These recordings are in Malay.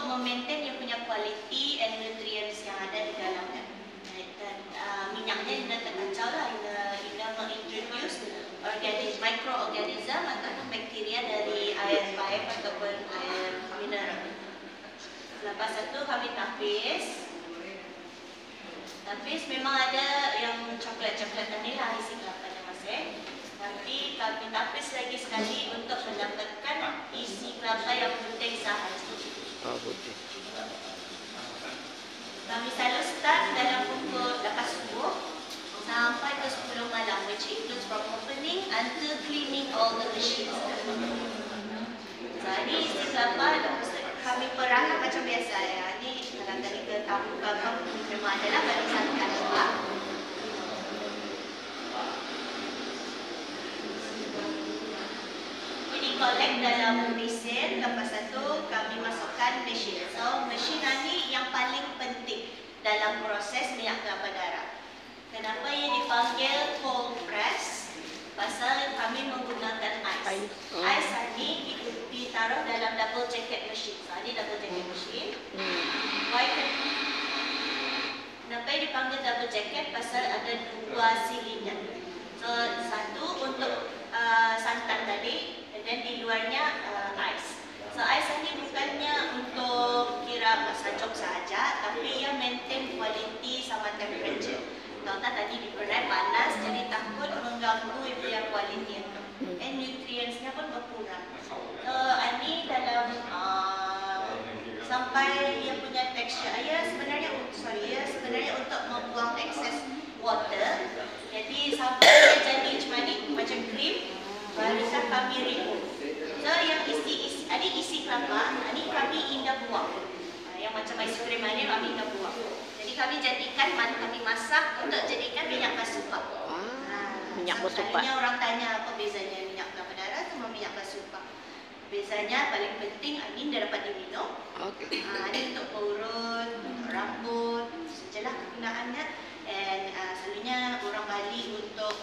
memaintain dia punya quality and nutrients yang ada di dalamnya. Dan minyaknya ina terkacau lah, ina mengintroduce microorganism ataupun bakteria dari air pipe ataupun air mineral. Lepas itu kami tapis. Tapis memang ada yang coklat-coklat tadi lah isi kelapanya masih. Tapi kami tapis lagi sekali untuk mendapatkan isi kelapa yang putih sahaja. Putih. Kami selalu start dalam pukul 8 subuh sampai ke 10 malam, which includes from opening until cleaning all the machines. Jadi isi kelapa kami perah macam biasa ya. Ini kalau tadi ke tahu kelapa memang adalah bagi santan juga. Ini collect dalam mesin, lepas itu kami masukkan mesin. So mesin ini yang paling penting dalam proses minyak kelapa darah. Kenapa ia dipanggil cold press? Pasal kami menggunakan ais. Ais ini ditaruh dalam double jacket machine. So, ini double jacket machine. Kenapa ia dipanggil double jacket? Pasal ada dua silinder. So, satu untuk santan tadi, dan di luarnya ais. So, ais ini bukannya untuk kira sajok sahaja, tapi ia maintain quality sama temperature. Kalau tak tadi diperai panas, jadi takut mengganggu dia kualiti itu. And nutrientsnya pun berkurang. So, ini dalam sampai ia punya tekstur. Ia sebenarnya untuk membuang excess water. Jadi sampai dia jadi macam krim, barulah kami remove. So, yang isi kelapa, ini kami indah buang. Yang macam ais krim ini kami indah buang. Jadi kami jadikan, kami masak untuk jadikan minyak basupak. Minyak basupak. Selalunya orang tanya apa bezanya minyak kelapa darah sama minyak basupak. Bezanya paling penting ini dia dapat diminum. Ini untuk urut, untuk rambut, sajalah kegunaannya. Dan selalunya orang Bali untuk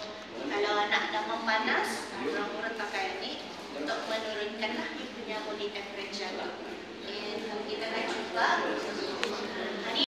kalau anak demam panas, orang urut pakai ini untuk menurunkanlah dia punya body temperature. Dan kita akan cuba.